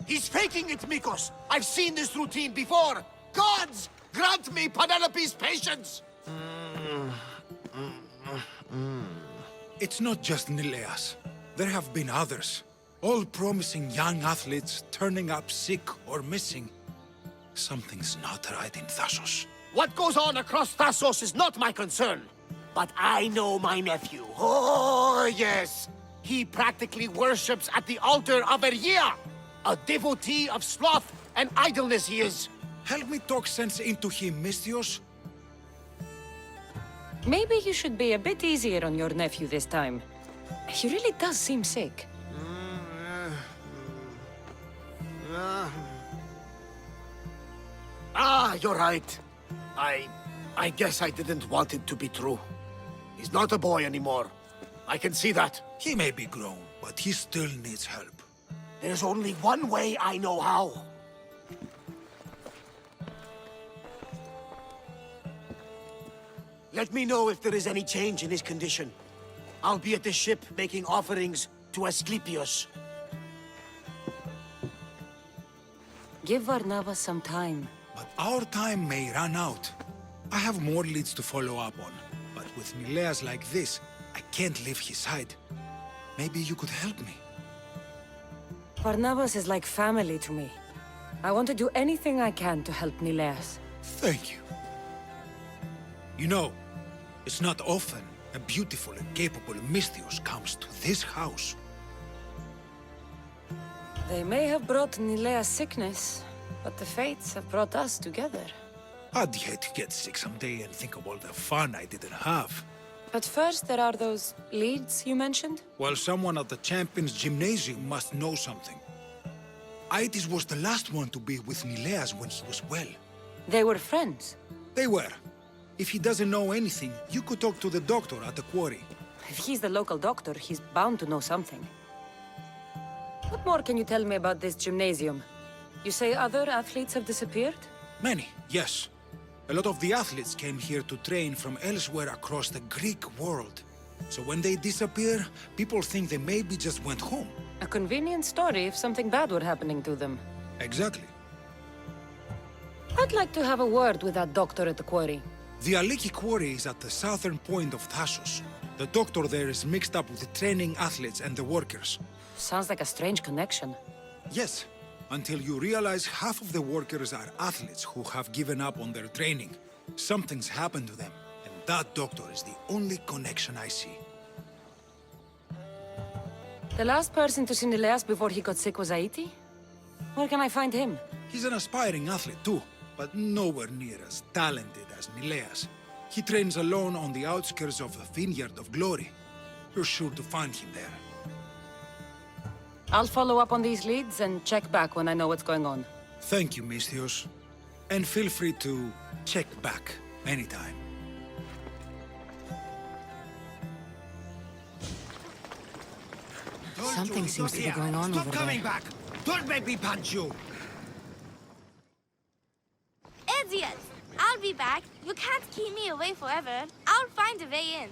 He's faking it, Mikos! I've seen this routine before! Gods! Grant me Penelope's patience! It's not just Nileas. There have been others. All promising young athletes turning up sick or missing. Something's not right in Thasos. What goes on across Thasos is not my concern. But I know my nephew. Oh, yes. He practically worships at the altar of Ergia. A devotee of sloth and idleness he is. Help me talk sense into him, Misthios. Maybe you should be a bit easier on your nephew this time. He really does seem sick. Ah, you're right. I guess I didn't want it to be true. He's not a boy anymore. I can see that. He may be grown, but he still needs help. There's only one way I know how. Let me know if there is any change in his condition. I'll be at the ship making offerings to Asclepius. Give Varnava some time. But our time may run out. I have more leads to follow up on. But with Nileas like this, I can't leave his side. Maybe you could help me. Varnavas is like family to me. I want to do anything I can to help Nileas. Thank you. You know, it's not often a beautiful and capable Misthios comes to this house. They may have brought Nileas sickness, but the fates have brought us together. I'd hate to get sick someday and think of all the fun I didn't have. But first, there are those leads you mentioned? Well, someone at the Champions Gymnasium must know something. Aitis was the last one to be with Nileas when he was well. They were friends. They were. If he doesn't know anything, you could talk to the doctor at the quarry. If he's the local doctor, he's bound to know something. What more can you tell me about this gymnasium? You say other athletes have disappeared? Many, yes. A lot of the athletes came here to train from elsewhere across the Greek world. So when they disappear, people think they maybe just went home. A convenient story if something bad were happening to them. Exactly. I'd like to have a word with that doctor at the quarry. The Aliki quarry is at the southern point of Thasos. The doctor there is mixed up with the training athletes and the workers. Sounds like a strange connection. Yes, until you realize half of the workers are athletes who have given up on their training. Something's happened to them, and that doctor is the only connection I see. The last person to see Nileas before he got sick was Aiti? Where can I find him? He's an aspiring athlete too, but nowhere near as talented as Nileas. He trains alone on the outskirts of the Vineyard of Glory. You're sure to find him there. I'll follow up on these leads and check back when I know what's going on. Thank you, Misthios. And feel free to check back anytime. Something seems to be going on over there. Stop coming back! Don't make me punch you! Idiots! I'll be back. You can't keep me away forever. I'll find a way in.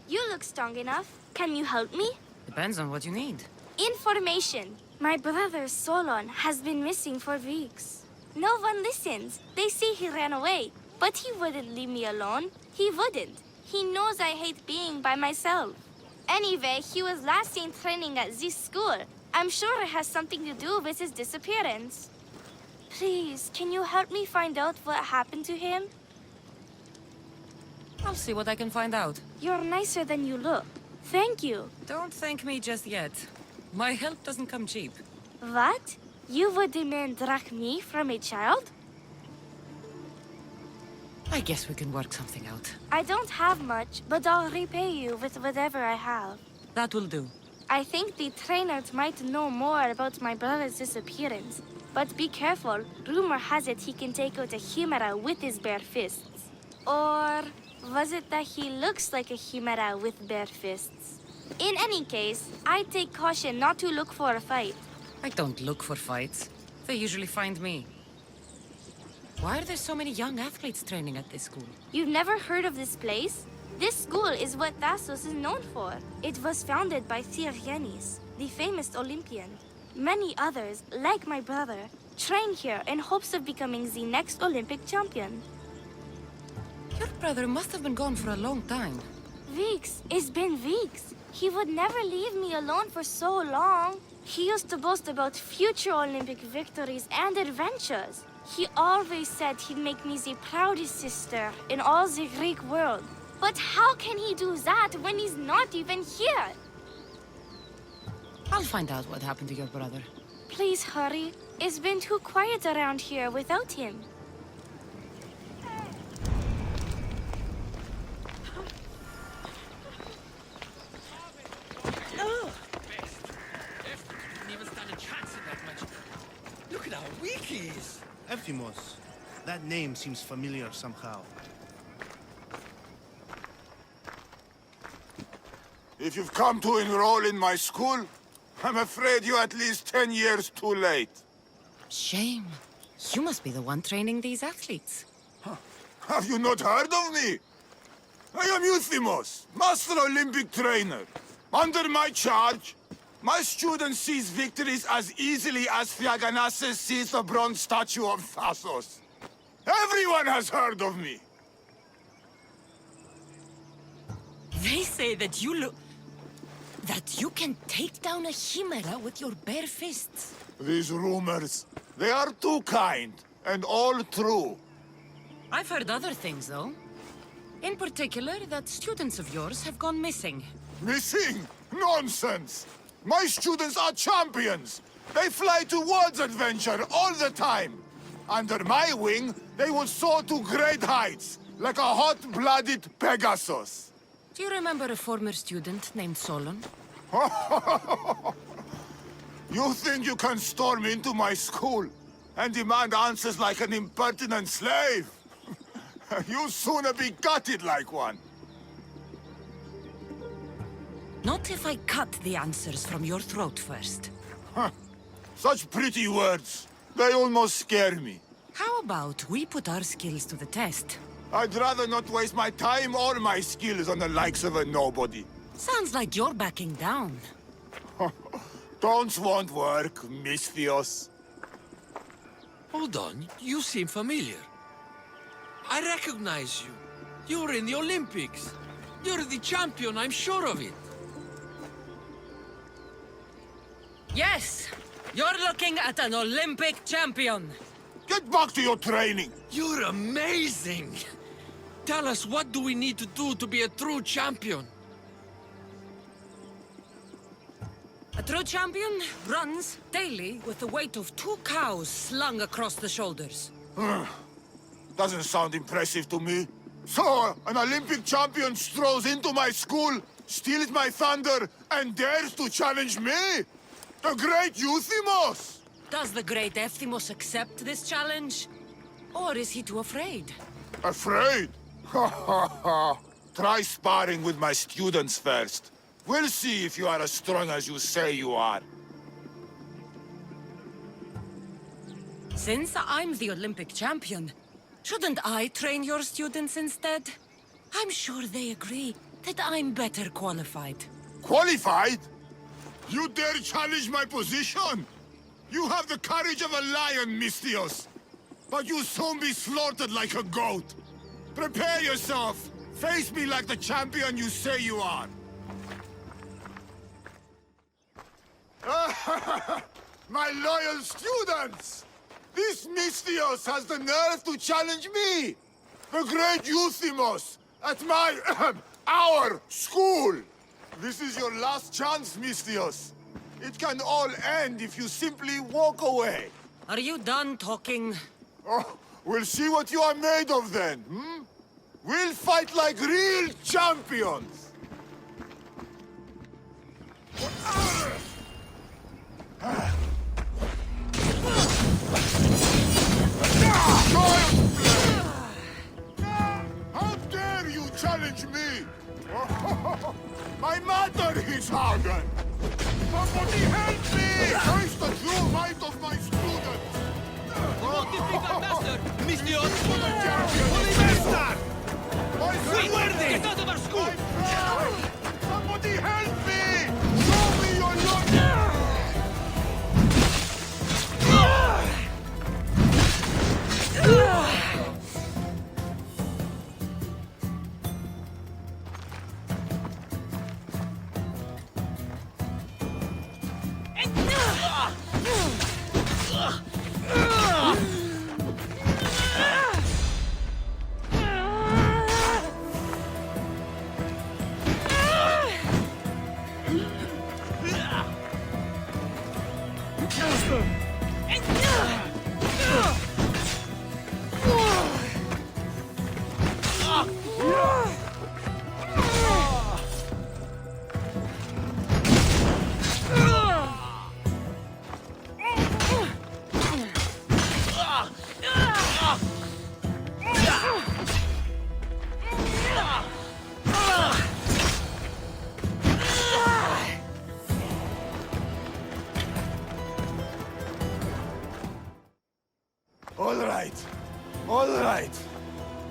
You look strong enough. Can you help me? Depends on what you need. Information. My brother Solon has been missing for weeks. No one listens. They say he ran away. But he wouldn't leave me alone. He wouldn't. He knows I hate being by myself. Anyway, he was last seen training at this school. I'm sure it has something to do with his disappearance. Please, can you help me find out what happened to him? I'll see what I can find out. You're nicer than you look. Thank you. Don't thank me just yet. My help doesn't come cheap. What? You would demand drachmi from a child? I guess we can work something out. I don't have much, but I'll repay you with whatever I have. That will do. I think the trainers might know more about my brother's disappearance. But be careful. Rumor has it he can take out a Chimera with his bare fists. Or was it that he looks like a Chimera with bare fists? In any case, I'd take caution not to look for a fight. I don't look for fights. They usually find me. Why are there so many young athletes training at this school? You've never heard of this place? This school is what Thasos is known for. It was founded by Thyrianis, the famous Olympian. Many others, like my brother, train here in hopes of becoming the next Olympic champion. Your brother must have been gone for a long time. Weeks. It's been weeks. He would never leave me alone for so long. He used to boast about future Olympic victories and adventures. He always said he'd make me the proudest sister in all the Greek world. But how can he do that when he's not even here? I'll find out what happened to your brother. Please hurry. It's been too quiet around here without him. Look at how weak he is. Eftimos. That name seems familiar somehow. If you've come to enroll in my school, I'm afraid you're at least 10 years too late. Shame. You must be the one training these athletes. Have you not heard of me? I am Euthymos, Master Olympic Trainer. Under my charge, my students seize victories as easily as Thiaganassus sees the bronze statue of Thasos. Everyone has heard of me. They say that you can take down a chimera with your bare fists. These rumors, they are too kind and all true. I've heard other things, though. In particular, that students of yours have gone missing. Missing? Nonsense! My students are champions! They fly towards adventure all the time! Under my wing, they will soar to great heights, like a hot-blooded Pegasus. Do you remember a former student named Solon? You think you can storm into my school and demand answers like an impertinent slave? You'll sooner be gutted like one. Not if I cut the answers from your throat first. Such pretty words. They almost scare me. How about we put our skills to the test? I'd rather not waste my time or my skills on the likes of a nobody. Sounds like you're backing down. Don't want work, Misthios. Hold on, you seem familiar. I recognize you. You're in the Olympics. You're the champion, I'm sure of it. Yes! You're looking at an Olympic champion! Get back to your training. You're amazing! Tell us, what do we need to do to be a true champion? A true champion runs daily with the weight of 2 cows slung across the shoulders. Doesn't sound impressive to me. So, an Olympic champion strolls into my school, steals my thunder, and dares to challenge me? The great Euthymos! Does the great Ephthymos accept this challenge? Or is he too afraid? Afraid? Ha ha ha! Try sparring with my students first. We'll see if you are as strong as you say you are. Since I'm the Olympic champion, shouldn't I train your students instead? I'm sure they agree that I'm better qualified. Qualified? You dare challenge my position? You have the courage of a lion, Misthios. But you'll soon be slaughtered like a goat. Prepare yourself. Face me like the champion you say you are. My loyal students! This Misthios has the nerve to challenge me! The great Euthymos! At my... our school! This is your last chance, Misthios. It can all end if you simply walk away. Are you done talking? Oh, we'll see what you are made of then, hmm? We'll fight like real champions! How dare you challenge me? My mother is Hagen! Somebody help me! Face the true might of my students! Master! Misthios! Master! Get out of our school! Somebody help me! Show me your love!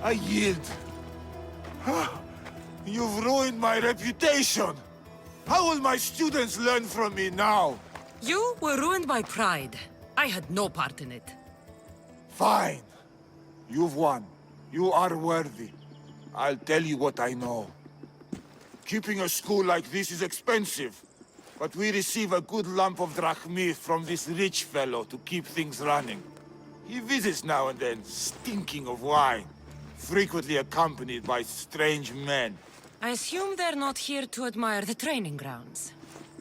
I yield. You've ruined my reputation. How will my students learn from me now? You were ruined by pride. I had no part in it. Fine. You've won. You are worthy. I'll tell you what I know. Keeping a school like this is expensive, but we receive a good lump of drachmi from this rich fellow to keep things running. He visits now and then, stinking of wine, frequently accompanied by strange men. I assume they're not here to admire the training grounds.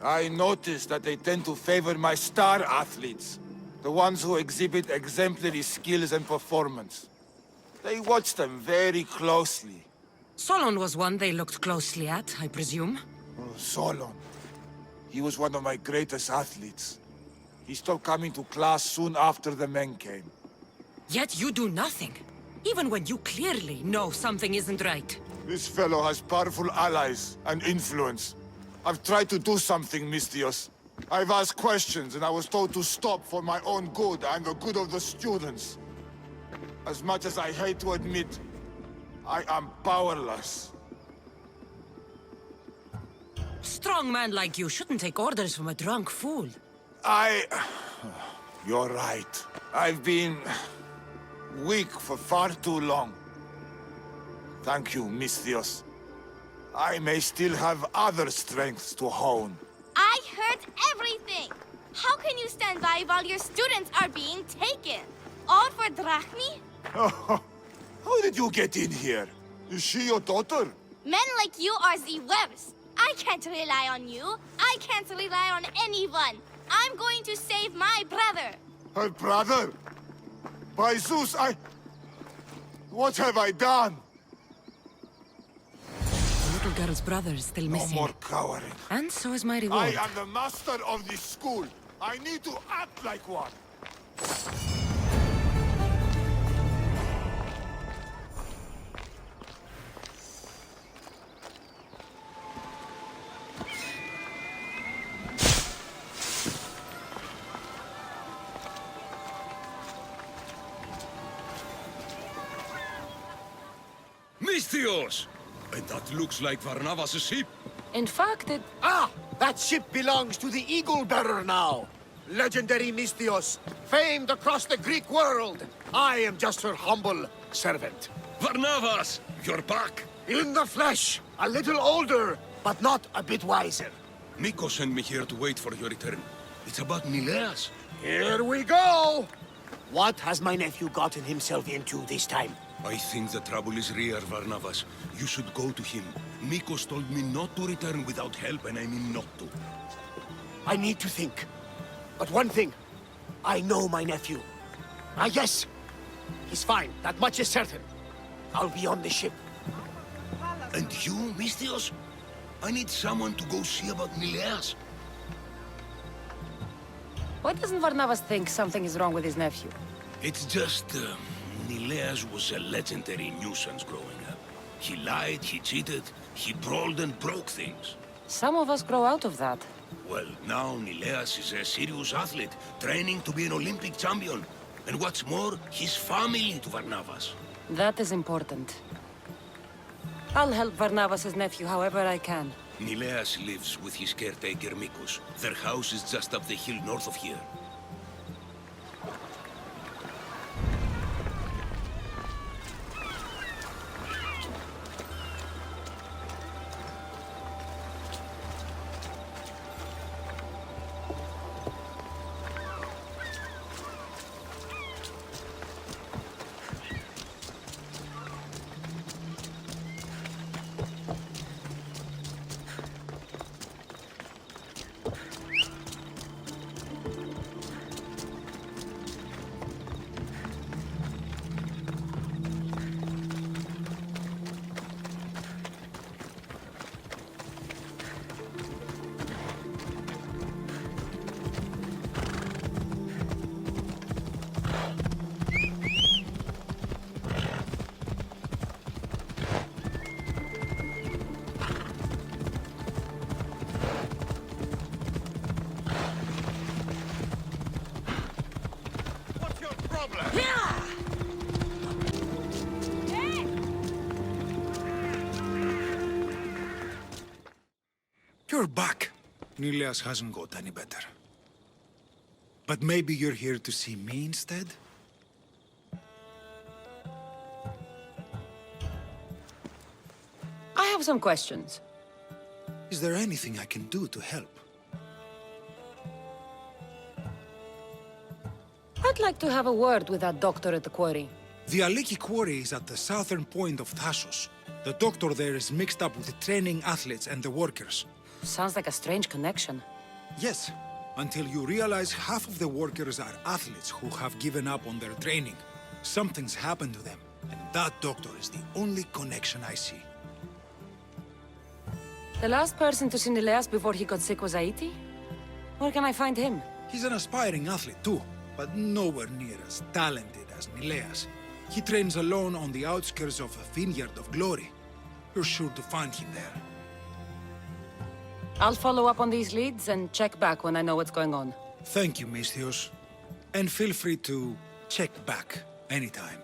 I noticed that they tend to favor my star athletes, the ones who exhibit exemplary skills and performance. They watch them very closely. Solon was one they looked closely at, I presume. Oh, Solon. He was one of my greatest athletes. He stopped coming to class soon after the men came. Yet you do nothing. Even when you clearly know something isn't right. This fellow has powerful allies and influence. I've tried to do something, Mystios. I've asked questions and I was told to stop for my own good and the good of the students. As much as I hate to admit, I am powerless. A strong man like you shouldn't take orders from a drunk fool. You're right. I've been weak for far too long. Thank you, Mystios. I may still have other strengths to hone. I heard everything! How can you stand by while your students are being taken? All for drachmi? How did you get in here? Is she your daughter? Men like you are the worst. I can't rely on you. I can't rely on anyone. I'm going to save my brother. Her brother? By Zeus, what have I done? The little girl's brother is still No missing. more cowering. And so is my I reward. am the master of this school. I need to act like one. Mystios! And that looks like Varnavas' ship. In fact, it... Ah! That ship belongs to the Eagle Bearer now. Legendary Mystios, famed across the Greek world. I am just her humble servant. Varnavas! You're back! In the flesh, a little older, but not a bit wiser. Miko sent me here to wait for your return. It's about Nileas. Here we go! What has my nephew gotten himself into this time? I think the trouble is real, Varnavas. You should go to him. Mikos told me not to return without help, and I mean not to. I need to think. But one thing, I know my nephew. Ah, yes, he's fine. That much is certain. I'll be on the ship. And you, Mystios? I need someone to go see about Nileas. Why doesn't Varnavas think something is wrong with his nephew? It's just, Nileas was a legendary nuisance growing up. He lied, he cheated, he brawled and broke things. Some of us grow out of that. Well, now Nileas is a serious athlete, training to be an Olympic champion. And what's more, he's family to Varnavas. That is important. I'll help Varnavas' nephew however I can. Nileas lives with his caretaker Mikos. Their house is just up the hill north of here. You're back. Nileas hasn't got any better. But maybe you're here to see me instead? I have some questions. Is there anything I can do to help? I'd like to have a word with that doctor at the quarry. The Aliki quarry is at the southern point of Thasos. The doctor there is mixed up with the training athletes and the workers. Sounds like a strange connection. Yes, until you realize half of the workers are athletes who have given up on their training. Something's happened to them, and that doctor is the only connection I see. The last person to see Nileas before he got sick was Aiti? Where can I find him? He's an aspiring athlete too, but nowhere near as talented as Nileas. He trains alone on the outskirts of a vineyard of glory. You're sure to find him there. I'll follow up on these leads and check back when I know what's going on. Thank you, Misthios. And feel free to check back anytime.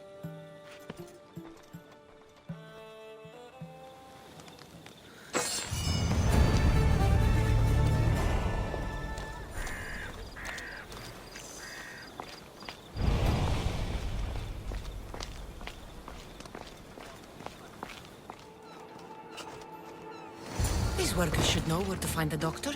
These workers should know where to find the doctor.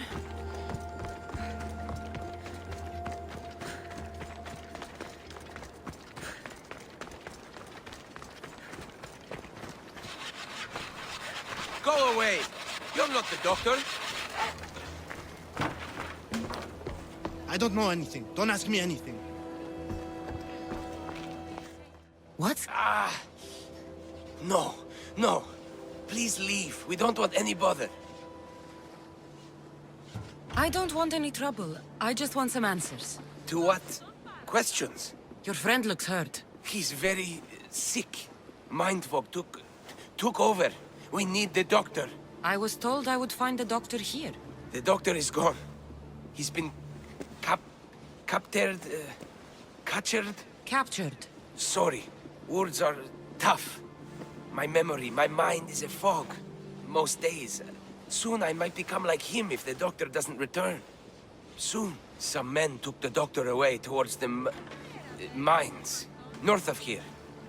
Go away! You're not the doctor. I don't know anything. Don't ask me anything. What? No, no. Please leave. We don't want any bother. I don't want any trouble. I just want some answers. To what? Questions? Your friend looks hurt. He's very sick. Mind fog took over. We need the doctor. I was told I would find the doctor here. The doctor is gone. He's been captured. Captured. Sorry. Words are tough. My memory, my mind is a fog. Most days. Soon I might become like him if the doctor doesn't return. Soon. Some men took the doctor away towards the mines. North of here.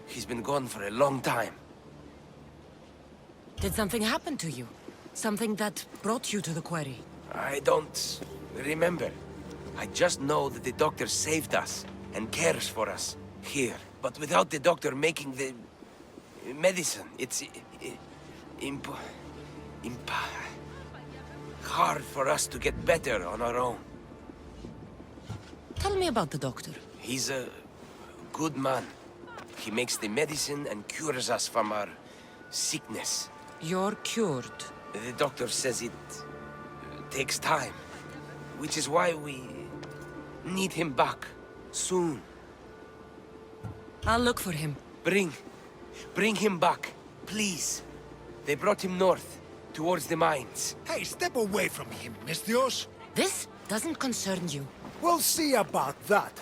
He's been gone for a long time. Did something happen to you? Something that brought you to the quarry? I don't remember. I just know that the doctor saved us and cares for us here. But without the doctor making the medicine, it's hard for us to get better on our own. Tell me about the doctor. He's a good man. He makes the medicine and cures us from our sickness. You're cured. The doctor says it takes time, which is why we need him back soon. I'll look for him. Bring him back, please. They brought him north, towards the mines. Hey, step away from him, Misthios. This doesn't concern you. We'll see about that.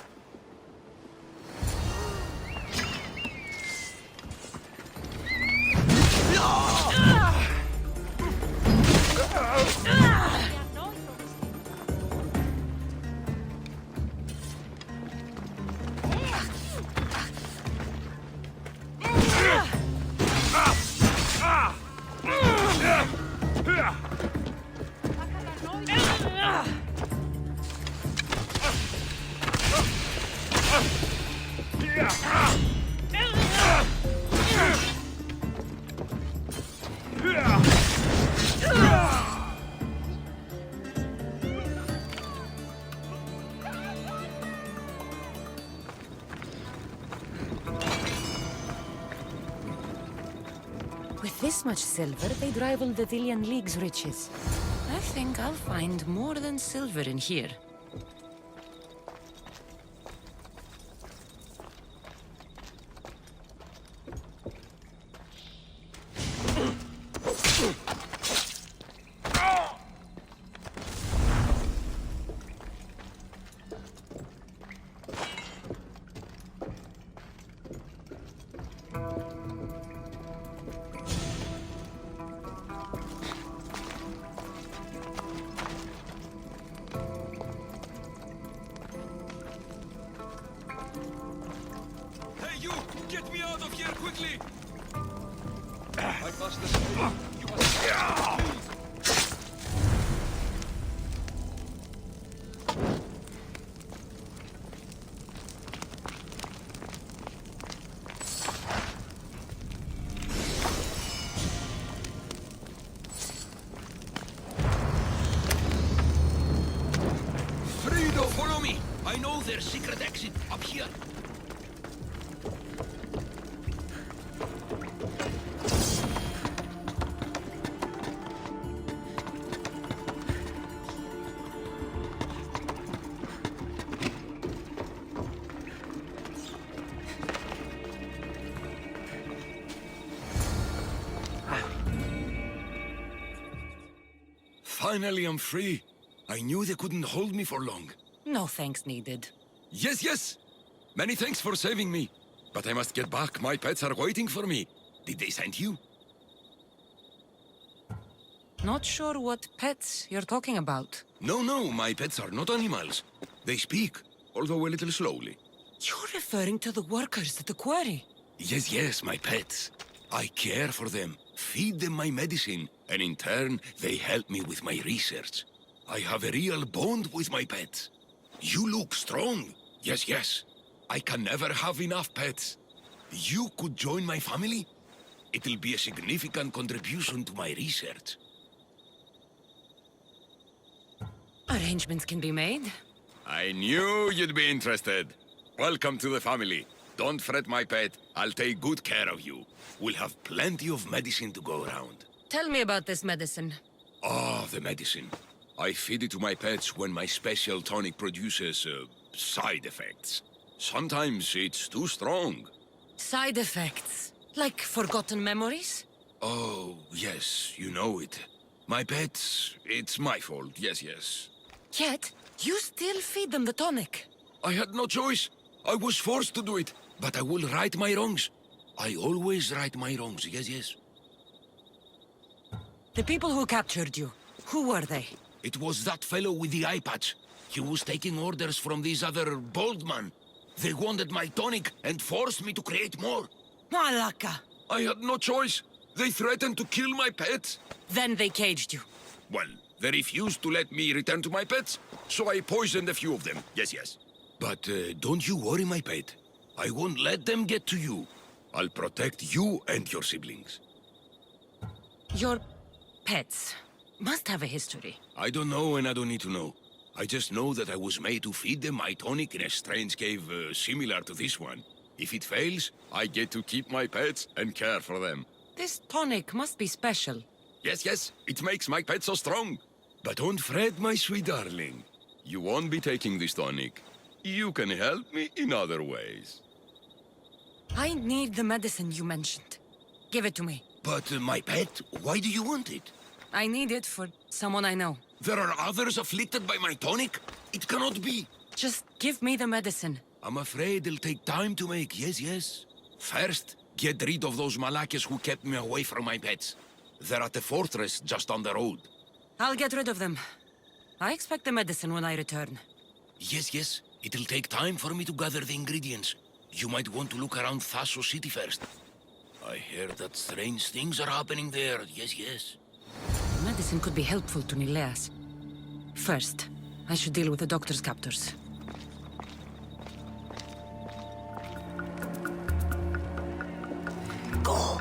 With this much silver, they'd rival the Dillian League's riches. I think I'll find more than silver in here. Frido, follow me! I know their secret exit up here. Finally, I'm free. I knew they couldn't hold me for long. No thanks needed. Yes, yes! Many thanks for saving me. But I must get back. My pets are waiting for me. Did they send you? Not sure what pets you're talking about. No, no, my pets are not animals. They speak, although a little slowly. You're referring to the workers at the quarry. Yes, yes, my pets. I care for them, feed them my medicine, and in turn, they help me with my research. I have a real bond with my pets. You look strong. Yes, yes. I can never have enough pets. You could join my family? It'll be a significant contribution to my research. Arrangements can be made. I knew you'd be interested. Welcome to the family. Don't fret, my pet. I'll take good care of you. We'll have plenty of medicine to go around. Tell me about this medicine. Ah, the medicine. I feed it to my pets when my special tonic produces, side effects. Sometimes it's too strong. Side effects? Like forgotten memories? Oh, yes, you know it. My pets, it's my fault, yes, yes. Yet, you still feed them the tonic. I had no choice. I was forced to do it. But I will right my wrongs. I always right my wrongs, yes, yes. The people who captured you, who were they? It was that fellow with the eye patch. He was taking orders from this other bald man. They wanted my tonic and forced me to create more. Malaka! I had no choice. They threatened to kill my pets. Then they caged you. Well, they refused to let me return to my pets, so I poisoned a few of them. Yes, yes. But don't you worry, my pet. I won't let them get to you. I'll protect you and your siblings. Your pets must have a history. I don't know and I don't need to know. I just know that I was made to feed them my tonic in a strange cave similar to this one. If it fails, I get to keep my pets and care for them. This tonic must be special. Yes, yes, it makes my pet so strong. But don't fret, my sweet darling. You won't be taking this tonic. You can help me in other ways. I need the medicine you mentioned. Give it to me. But my pet, why do you want it? I need it for someone I know. There are others afflicted by my tonic? It cannot be. Just give me the medicine. I'm afraid it'll take time to make, yes, yes. First, get rid of those Malakas who kept me away from my pets. They're at the fortress just on the road. I'll get rid of them. I expect the medicine when I return. Yes, yes. It'll take time for me to gather the ingredients. You might want to look around Thasos city first. I hear that strange things are happening there. Yes, yes. The medicine could be helpful to Nileas. First, I should deal with the doctor's captors. Go!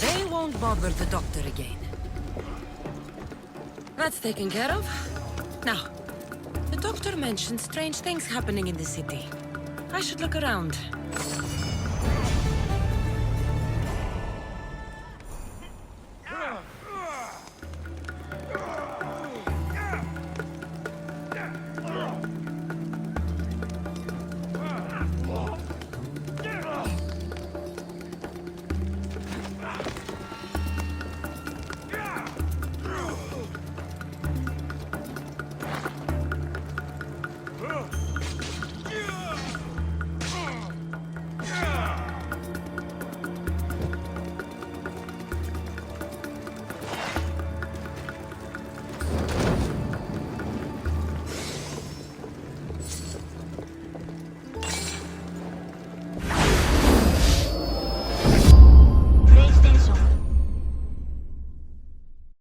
They won't bother the doctor again. That's taken care of. Now, the doctor mentioned strange things happening in the city. I should look around.